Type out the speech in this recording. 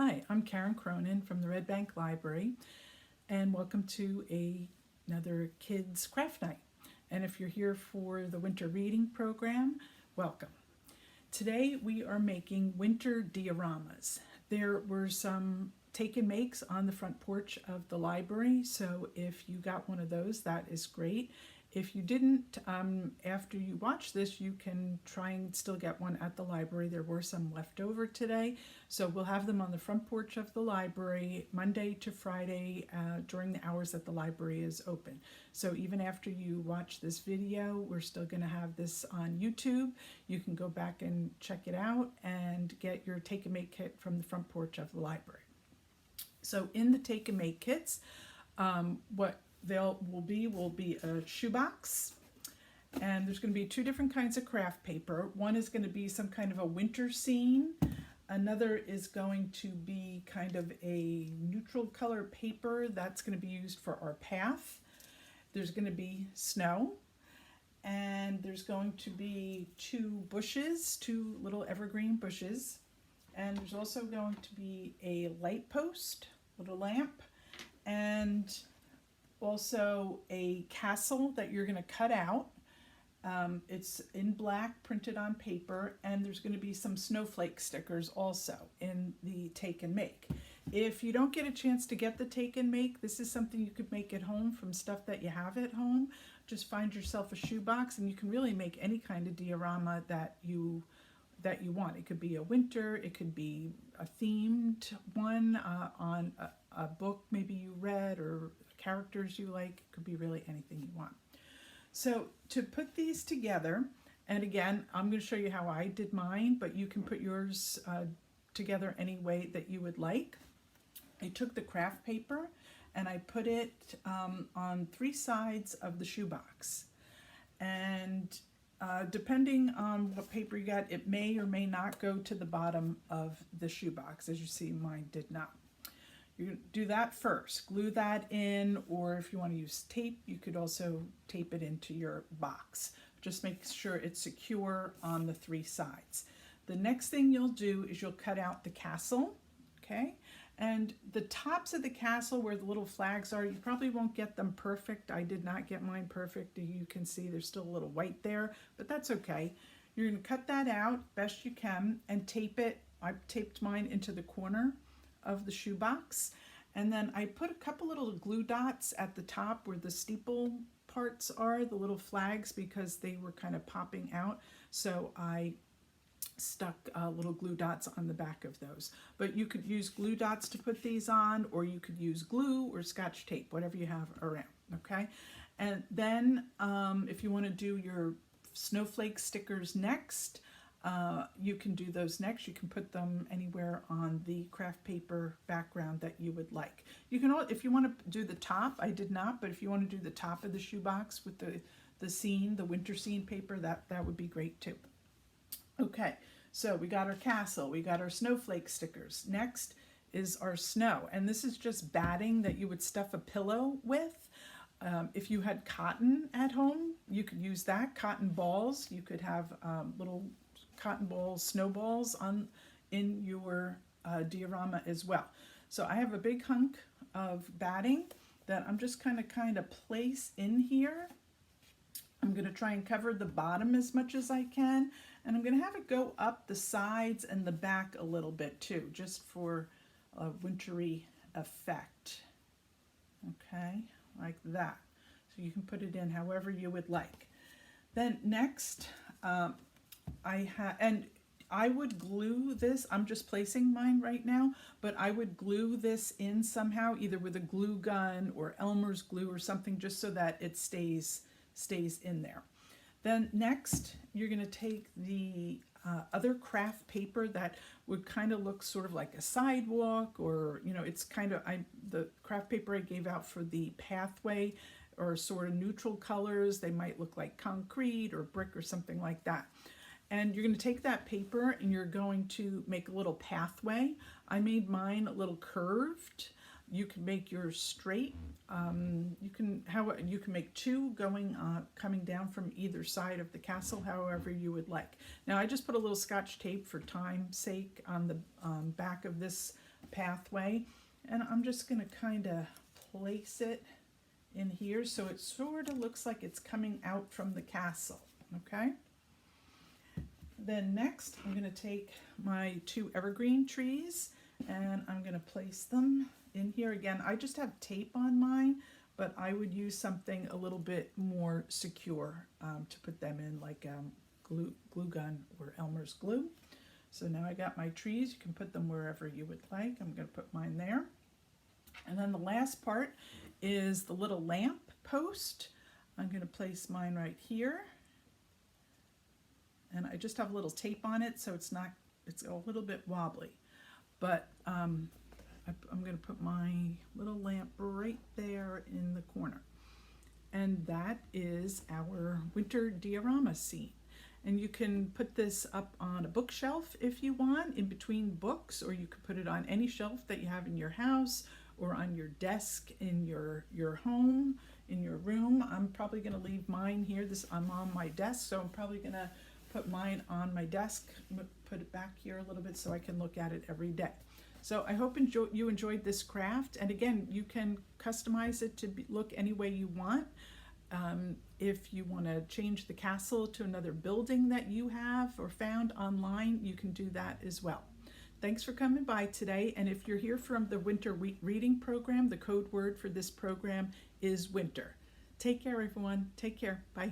Hi, I'm Karen Cronin from the Red Bank Library, and welcome to another Kids Craft Night. And if you're here for the winter reading program, welcome. Today we are making winter dioramas. There were some take and makes on the front porch of the library, so if you got one of those, that is great. If you didn't, after you watch this, you can try and still get one at the library. There were some left over today, so we'll have them on the front porch of the library Monday to Friday during the hours that the library is open. So even after you watch this video, we're still going to have this on YouTube. You can go back and check it out and get your take and make kit from the front porch of the library. So in the take and make kits, what will be a shoebox, and there's going to be two different kinds of craft paper. One is going to be some kind of a winter scene. Another is going to be kind of a neutral color paper that's going to be used for our path. There's going to be snow, and there's going to be two little evergreen bushes, and there's also going to be a light post, little lamp, and also a castle that you're going to cut out. It's in black, printed on paper, and there's going to be some snowflake stickers also in the take and make. If you don't get a chance to get the take and make, this is something you could make at home from stuff that you have at home. Just find yourself a shoebox, and you can really make any kind of diorama that you want. It could be a winter, it could be a themed one on a book maybe you read, or characters you like. It could be really anything you want. So to put these together, and again, I'm going to show you how I did mine, but you can put yours together any way that you would like. I took the craft paper and I put it on three sides of the shoebox, and depending on what paper you got, it may or may not go to the bottom of the shoebox. As you see, mine did not. You do that first, glue that in, or if you want to use tape, you could also tape it into your box. Just make sure it's secure on the three sides. The next thing you'll do is you'll cut out the castle, okay? And the tops of the castle where the little flags are, you probably won't get them perfect. I did not get mine perfect. You can see there's still a little white there, but that's okay. You're going to cut that out best you can and tape it. I taped mine into the corner of the shoebox, and then I put a couple little glue dots at the top where the steeple parts are, the little flags, because they were kind of popping out, so I stuck little glue dots on the back of those. But you could use glue dots to put these on, or you could use glue or scotch tape, whatever you have around, okay? And then if you want to do your snowflake stickers next, you can do those next. You can put them anywhere on the craft paper background that you would like. You can, if you want to do the top, I did not, but if you want to do the top of the shoebox with the scene, the winter scene paper, that would be great too. Okay, so we got our castle, we got our snowflake stickers. Next is our snow, and this is just batting that you would stuff a pillow with. If you had cotton at home, you could use that. Cotton balls, you could have little cotton balls, snowballs in your diorama as well. So I have a big hunk of batting that I'm just kind of place in here. I'm going to try and cover the bottom as much as I can, and I'm going to have it go up the sides and the back a little bit too, just for a wintry effect. Okay, like that. So you can put it in however you would like. Then next, I would glue this. I'm just placing mine right now, but I would glue this in somehow, either with a glue gun or Elmer's glue or something, just so that it stays in there. Then next, you're going to take the other craft paper that would kind of look sort of like a sidewalk, or it's kind of the craft paper I gave out for the pathway, or sort of neutral colors. They might look like concrete or brick or something like that. And you're going to take that paper and you're going to make a little pathway. I made mine a little curved. You can make yours straight. You can make two coming down from either side of the castle, however you would like. Now I just put a little scotch tape for time's sake on the back of this pathway, and I'm just going to kind of place it in here so it sort of looks like it's coming out from the castle. Okay. Then next I'm going to take my 2 evergreen trees and I'm going to place them in here. Again, I just have tape on mine, but I would use something a little bit more secure to put them in, like glue gun or Elmer's glue. So now I got my trees. You can put them wherever you would like. I'm going to put mine there. And then the last part is the little lamp post. I'm going to place mine right here. And I just have a little tape on it, so it's a little bit wobbly. But I'm going to put my little lamp right there in the corner. And that is our winter diorama scene. And you can put this up on a bookshelf if you want, in between books, or you could put it on any shelf that you have in your house or on your desk in your home, in your room. I'm probably going to leave mine here. I'm on my desk, so I'm probably going to put mine on my desk, put it back here a little bit so I can look at it every day. So I hope you enjoyed this craft. And again, you can customize it to look any way you want. If you want to change the castle to another building that you have or found online, you can do that as well. Thanks for coming by today. And if you're here from the Winter Reading Program, the code word for this program is winter. Take care, everyone. Take care. Bye.